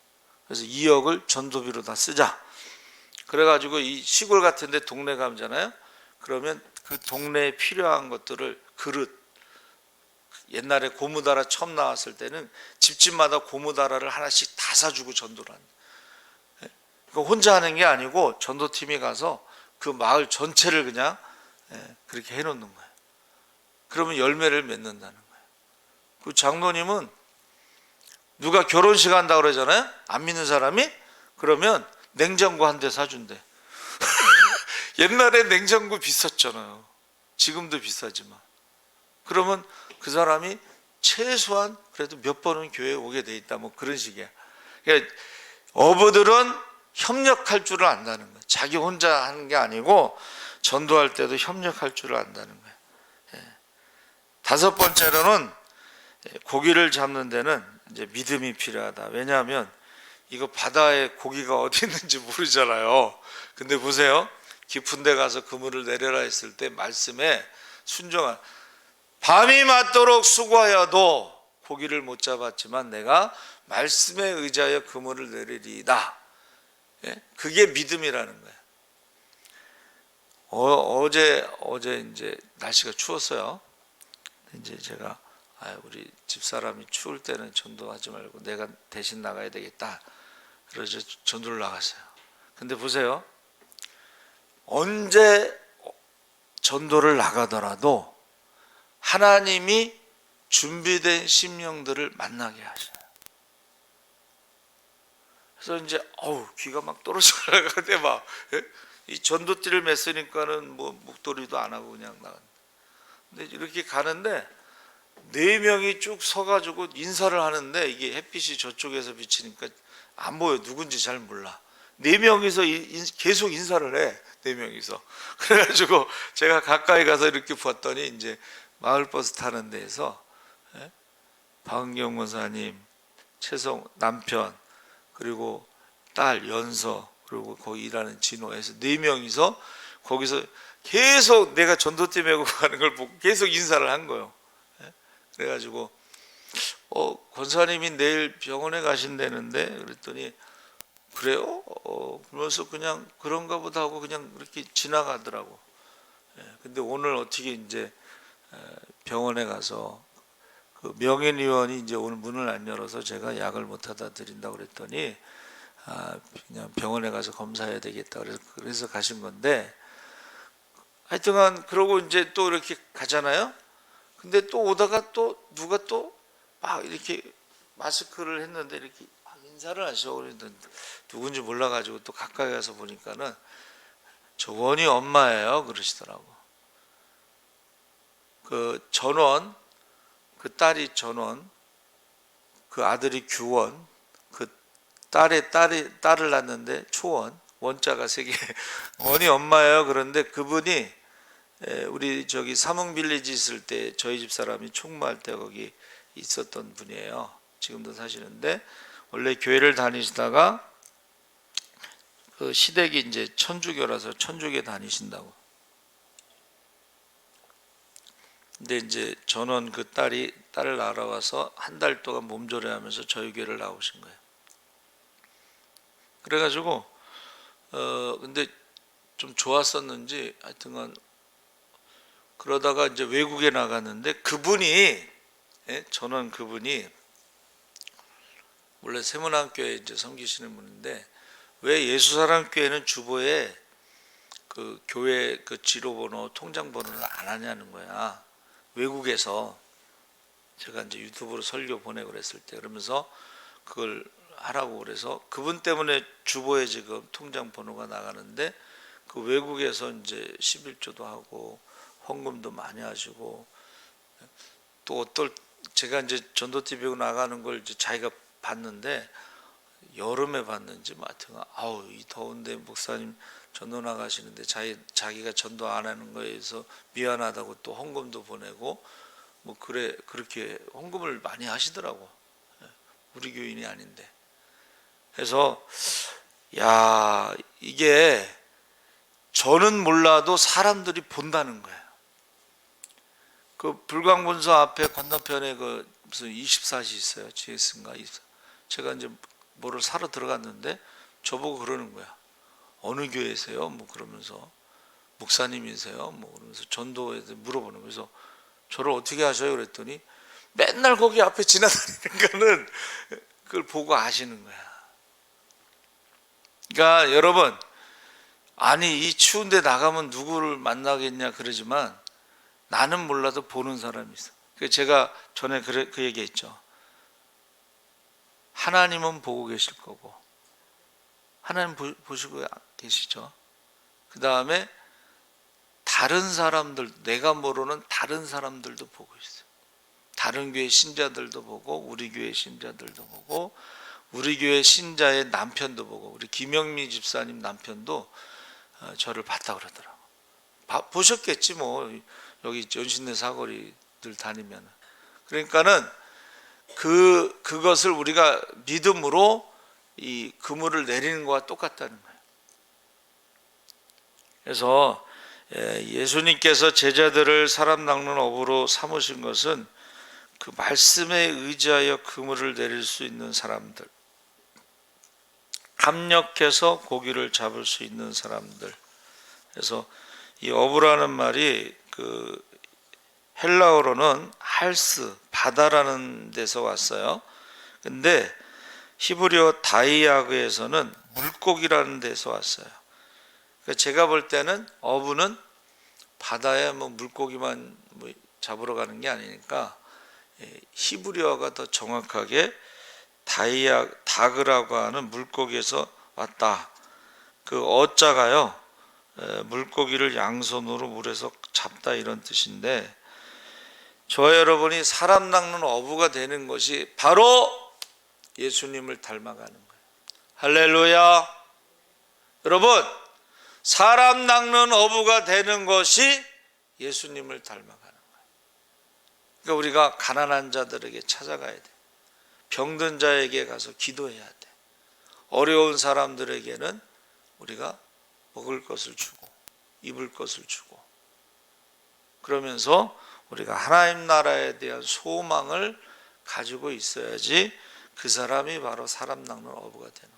그래서 2억을 전도비로 다 쓰자. 그래가지고 이 시골 같은 데 동네 가잖아요. 그러면 그 동네에 필요한 것들을 그릇, 옛날에 고무다라 처음 나왔을 때는 집집마다 고무다라를 하나씩 다 사주고 전도를 한다. 혼자 하는 게 아니고 전도팀이 가서 그 마을 전체를 그냥 그렇게 해놓는 거예요. 그러면 열매를 맺는다는 거예요. 그 장로님은 누가 결혼식 한다고 그러잖아요. 안 믿는 사람이 그러면 냉장고 한 대 사준대. 옛날에 냉장고 비쌌잖아요. 지금도 비싸지만. 그러면 그 사람이 최소한 그래도 몇 번은 교회에 오게 돼 있다. 뭐 그런 식이야. 그러니까 어부들은 협력할 줄을 안다는 거예요. 자기 혼자 하는 게 아니고 전도할 때도 협력할 줄을 안다는 거예요. 다섯 번째로는 고기를 잡는 데는 이제 믿음이 필요하다. 왜냐하면 이거 바다에 고기가 어디 있는지 모르잖아요. 근데 보세요. 깊은 데 가서 그물을 내려라 했을 때 말씀에 순종한 밤이 맞도록 수고하여도 고기를 못 잡았지만 내가 말씀에 의지하여 그물을 내리리이다. 그게 믿음이라는 거예요. 어제 이제 날씨가 추웠어요. 이제 제가 우리 집사람이 추울 때는 전도하지 말고 내가 대신 나가야 되겠다. 그래서 전도를 나갔어요. 근데 보세요. 언제 전도를 나가더라도 하나님이 준비된 심령들을 만나게 하셔요. 그래서 이제 귀가 막 떨어져 나가는데 막 이 전도띠를 맸으니까는 뭐 목도리도 안 하고 그냥 나갔는데 근데 이렇게 가는데 4명이 쭉 서가지고 인사를 하는데 이게 햇빛이 저쪽에서 비치니까 안 보여. 누군지 잘 몰라. 네 명이서 계속 인사를 해. 네 명이서. 그래가지고 제가 가까이 가서 이렇게 봤더니 이제 마을버스 타는 데에서 박은경 권사님, 최성 남편, 그리고 딸 연서, 그리고 거기 일하는 진호에서 네 명이서 거기서 계속 내가 전도띠 메고 가는 걸 보고 계속 인사를 한 거예요. 그래가지고 권사님이 내일 병원에 가신다는데, 그랬더니 그래요? 그러면서 그냥 그런가 보다 하고 그냥 이렇게 지나가더라고. 근데 오늘 어떻게 이제 병원에 가서 그 명예의원이 이제 오늘 문을 안 열어서 제가 약을 못 하다 드린다고 그랬더니 그냥 병원에 가서 검사해야 되겠다 그래서 가신 건데, 하여튼간 그러고 이제 또 이렇게 가잖아요. 근데 또 오다가 또 누가 또 막 이렇게 마스크를 했는데 이렇게 막 인사를 하셔. 그랬는데 누군지 몰라가지고 또 가까이 가서 보니까는 저 원희 엄마예요 그러시더라고. 그 전원, 그 딸이 전원, 그 아들이 규원, 그 딸을 낳는데 초원, 원자가 세 개. 원희 엄마예요. 그런데 그분이 우리 저기 삼흥빌리지 있을 때 저희 집 사람이 총무할 때 거기 있었던 분이에요. 지금도 사시는데 원래 교회를 다니시다가 그 시댁이 이제 천주교라서 천주교 다니신다고. 근데 이제 전원 그 딸을 알아와서 한 달 동안 몸조리하면서 저희 교회를 나오신 거예요. 그래가지고 근데 좀 좋았었는지 하여튼간 그러다가 이제 외국에 나갔는데 그분이 전원 그분이 원래 세문안교회 이제 섬기시는 분인데 왜 예수사랑교회는 주보에 그 교회 그 지로번호 통장번호를 안 하냐는 거야. 외국에서 제가 이제 유튜브로 설교 보내고 그랬을 때 그러면서 그걸 하라고 그래서 그분 때문에 주보에 지금 통장 번호가 나가는데 그 외국에서 이제 11조도 하고 헌금도 많이 하시고 또 어떨 제가 이제 전도TV 나가는 걸 이제 자기가 봤는데 여름에 봤는지 하여튼 이 더운데 목사님 전도 나가시는데 자기가 전도 안 하는 거에 대해서 미안하다고 또 헌금도 보내고 뭐 그렇게 헌금을 많이 하시더라고. 우리 교인이 아닌데. 그래서 야 이게 저는 몰라도 사람들이 본다는 거예요. 그 불광본소 앞에 건너편에 그 무슨 24시 있어요. GS인가? 제가 이제 뭐를 사러 들어갔는데 저보고 그러는 거야. 어느 교회세요? 뭐 그러면서 목사님이세요? 뭐 그러면서 전도에 대해서 물어보는 거예요. 그래서 저를 어떻게 하셔요? 그랬더니 맨날 거기 앞에 지나다니는 거는 그걸 보고 아시는 거야. 그러니까 여러분, 아니 이 추운데 나가면 누구를 만나겠냐 그러지만 나는 몰라도 보는 사람이 있어. 제가 전에 그 얘기했죠. 하나님은 보고 계실 거고 하나님 보시고 계시죠. 그 다음에 다른 사람들, 내가 모르는 다른 사람들도 보고 있어요. 다른 교회 신자들도 보고 우리 교회 신자들도 보고 우리 교회 신자의 남편도 보고 우리 김영미 집사님 남편도 저를 봤다 그러더라고. 보셨겠지 뭐 여기 연신내 사거리들 다니면. 그러니까는 그것을 우리가 믿음으로 이 그물을 내리는 것과 똑같다는 거예요. 그래서 예수님께서 제자들을 사람 낚는 어부로 삼으신 것은 그 말씀에 의지하여 그물을 내릴 수 있는 사람들, 합력해서 고기를 잡을 수 있는 사람들. 그래서 이 어부라는 말이 그 헬라어로는 할스, 바다라는 데서 왔어요. 근데 히브리어 다이아그에서는 물고기라는 데서 왔어요. 그러니까 제가 볼 때는 어부는 바다에 뭐 물고기만 뭐 잡으러 가는 게 아니니까 히브리어가 더 정확하게 다그라고 하는 물고기에서 왔다. 그 어자가요 물고기를 양손으로 물에서 잡다 이런 뜻인데 저와 여러분이 사람 낚는 어부가 되는 것이 바로 예수님을 닮아가는 거예요. 할렐루야. 여러분, 사람 낚는 어부가 되는 것이 예수님을 닮아가는 거예요. 그러니까 우리가 가난한 자들에게 찾아가야 돼. 병든 자에게 가서 기도해야 돼. 어려운 사람들에게는 우리가 먹을 것을 주고 입을 것을 주고, 그러면서 우리가 하나님 나라에 대한 소망을 가지고 있어야지 그 사람이 바로 사람 낚는 어부가 되는 거예요.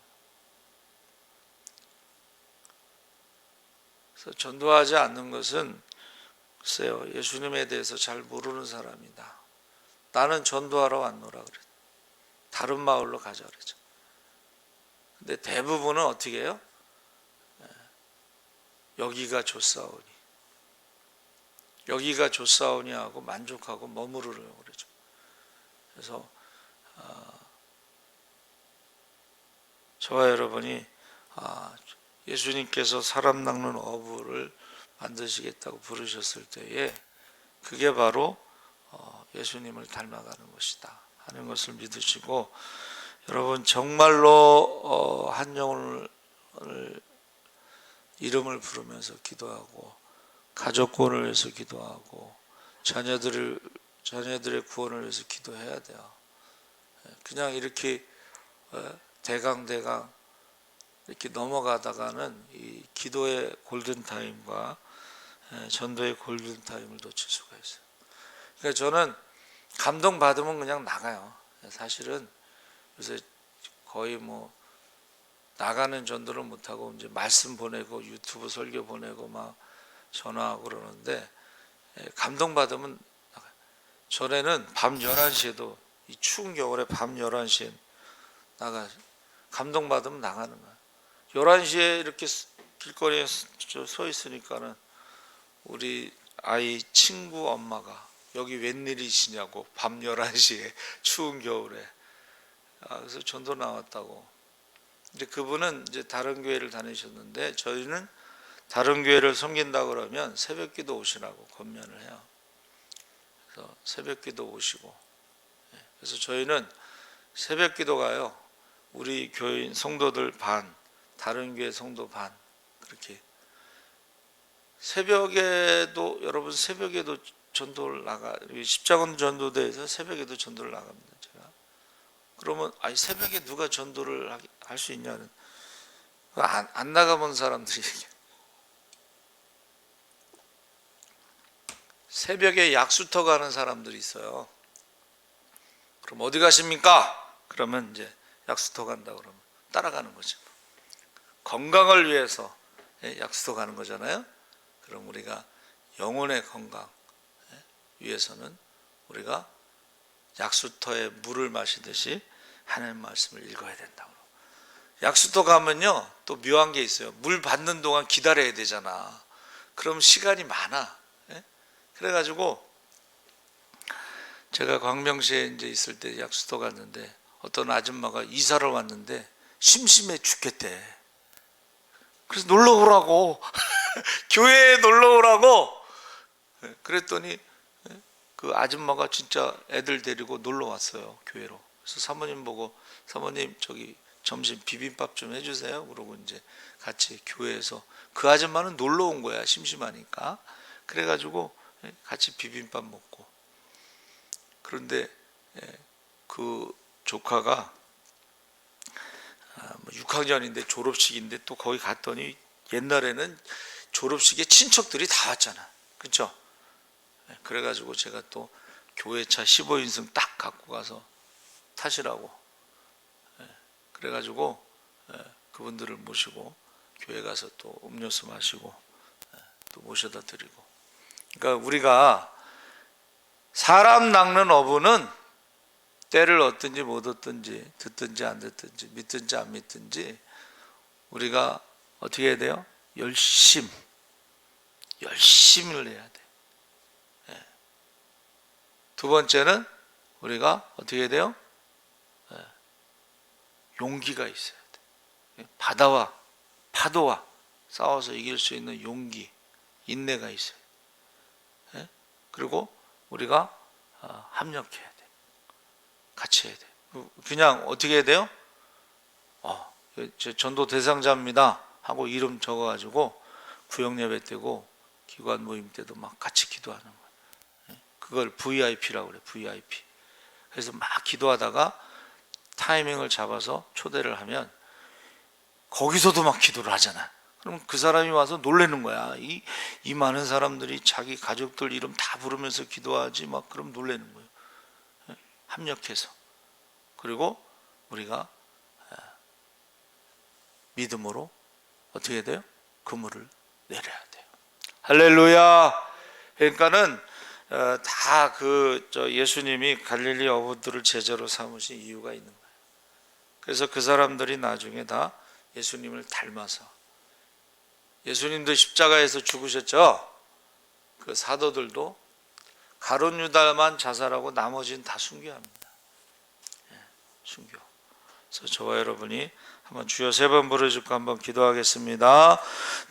그래서 전도하지 않는 것은, 글쎄요, 예수님에 대해서 잘 모르는 사람이다. 나는 전도하러 왔노라 그래. 다른 마을로 가자 그러죠. 근데 대부분은 어떻게 해요? 여기가 좋사오니 하고 만족하고 머무르려고 그러죠. 그래서 저와 여러분이 예수님께서 사람 낚는 어부를 만드시겠다고 부르셨을 때에 그게 바로 예수님을 닮아가는 것이다 하는 것을 믿으시고, 여러분 정말로 한 영혼을 이름을 부르면서 기도하고, 가족 구원을 위해서 기도하고, 자녀들의 구원을 위해서 기도해야 돼요. 그냥 이렇게 대강 이렇게 넘어가다가는 이 기도의 골든타임과 전도의 골든타임을 놓칠 수가 있어요. 그러니까 저는 감동받으면 그냥 나가요. 사실은 요새 거의 뭐 나가는 전도를 못하고 이제 말씀 보내고 유튜브 설교 보내고 막 전화하고 그러는데, 감동받으면 나가요. 전에는 밤 11시에도, 이 추운 겨울에 밤 11시에 감동받으면 나가는 거예요. 11시에 이렇게 길거리에 서 있으니까는 우리 아이 친구 엄마가 여기 웬일이시냐고, 밤 11시에 추운 겨울에. 그래서 전도 나왔다고. 근데 그분은 이제 다른 교회를 다니셨는데, 저희는 다른 교회를 섬긴다 그러면 새벽기도 오시라고 권면을 해요. 그래서 새벽기도 오시고, 그래서 저희는 새벽기도가요, 우리 교인 성도들 반, 다른 교회 성도 반, 그렇게 새벽에도, 여러분 새벽에도 전도를 십자군 전도대에서 새벽에도 전도를 나갑니다. 제가. 그러면 새벽에 누가 전도를 할 수 있냐는, 안 나가본 사람들이 얘기해요. 새벽에 약수터 가는 사람들이 있어요. 그럼 어디 가십니까? 그러면 이제 약수터 간다 그러면 따라가는 거죠. 건강을 위해서 약수터 가는 거잖아요. 그럼 우리가 영혼의 건강 위해서는 우리가 약수터에 물을 마시듯이 하나님 말씀을 읽어야 된다고. 약수터 가면요, 또 묘한 게 있어요. 물 받는 동안 기다려야 되잖아. 그럼 시간이 많아. 그래가지고 제가 광명시에 이제 있을 때 약수터 갔는데, 어떤 아줌마가 이사를 왔는데 심심해 죽겠대. 그래서 놀러 오라고 교회에 놀러 오라고 그랬더니 그 아줌마가 진짜 애들 데리고 놀러 왔어요, 교회로. 그래서 사모님 보고, 사모님 저기 점심 비빔밥 좀 해주세요 그러고 이제 같이 교회에서, 그 아줌마는 놀러 온 거야, 심심하니까. 그래가지고 같이 비빔밥 먹고. 그런데 그 조카가 6학년인데 졸업식인데, 또 거기 갔더니 옛날에는 졸업식에 친척들이 다 왔잖아, 그렇죠? 그래가지고 제가 또 교회차 15인승 딱 갖고 가서 타시라고, 그래가지고 그분들을 모시고 교회 가서 또 음료수 마시고 또 모셔다 드리고. 그러니까 우리가 사람 낚는 어부는 때를 얻든지 못 얻든지, 듣든지 안 듣든지, 믿든지 안 믿든지, 우리가 어떻게 해야 돼요? 열심을 해야 돼. 두 번째는 우리가 어떻게 해야 돼요? 용기가 있어야 돼. 바다와 파도와 싸워서 이길 수 있는 용기, 인내가 있어요. 그리고 우리가 합력해야 돼. 같이 해야 돼. 그냥 어떻게 해야 돼요? 전도 대상자입니다 하고 이름 적어가지고 구역 예배 때고 기관 모임 때도 막 같이 기도하는 거예요. 그걸 VIP라고 그래. VIP. 그래서 막 기도하다가 타이밍을 잡아서 초대를 하면 거기서도 막 기도를 하잖아. 그럼 그 사람이 와서 놀라는 거야. 이 많은 사람들이 자기 가족들 이름 다 부르면서 기도하지 막 그럼 놀라는 거예요. 합력해서. 그리고 우리가 믿음으로 어떻게 돼요? 그물을 내려야 돼요. 할렐루야. 그러니까는 다 예수님이 갈릴리 어부들을 제자로 삼으신 이유가 있는 거예요. 그래서 그 사람들이 나중에 다 예수님을 닮아서, 예수님도 십자가에서 죽으셨죠. 그 사도들도 가룟 유다만 자살하고 나머지는 다 순교합니다. 순교. 그래서 저와 여러분이 한번 주여 3번 부르짖고 한번 기도하겠습니다.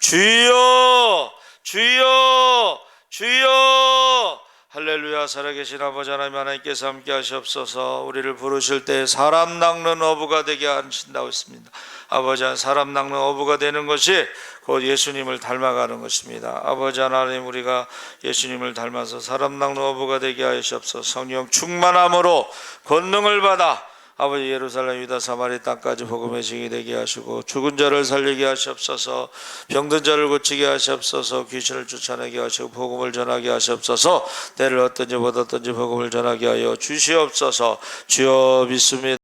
주여, 주여, 주여. 할렐루야. 살아계신 아버지 하나님께서 함께 하시옵소서. 우리를 부르실 때 사람 낚는 어부가 되게 하신다고 했습니다. 아버지, 사람 낚는 어부가 되는 것이 곧 예수님을 닮아가는 것입니다. 아버지 하나님, 우리가 예수님을 닮아서 사람 낚는 어부가 되게 하시옵소서. 성령 충만함으로 권능을 받아 아버지 예루살렘 유다 사마리 땅까지 복음의 증이 되게 하시고, 죽은 자를 살리게 하시옵소서. 병든 자를 고치게 하시옵소서. 귀신을 쫓아내게 하시고 복음을 전하게 하시옵소서. 때를 얻든지 못 얻든지 복음을 전하게 하여 주시옵소서. 주여 믿습니다.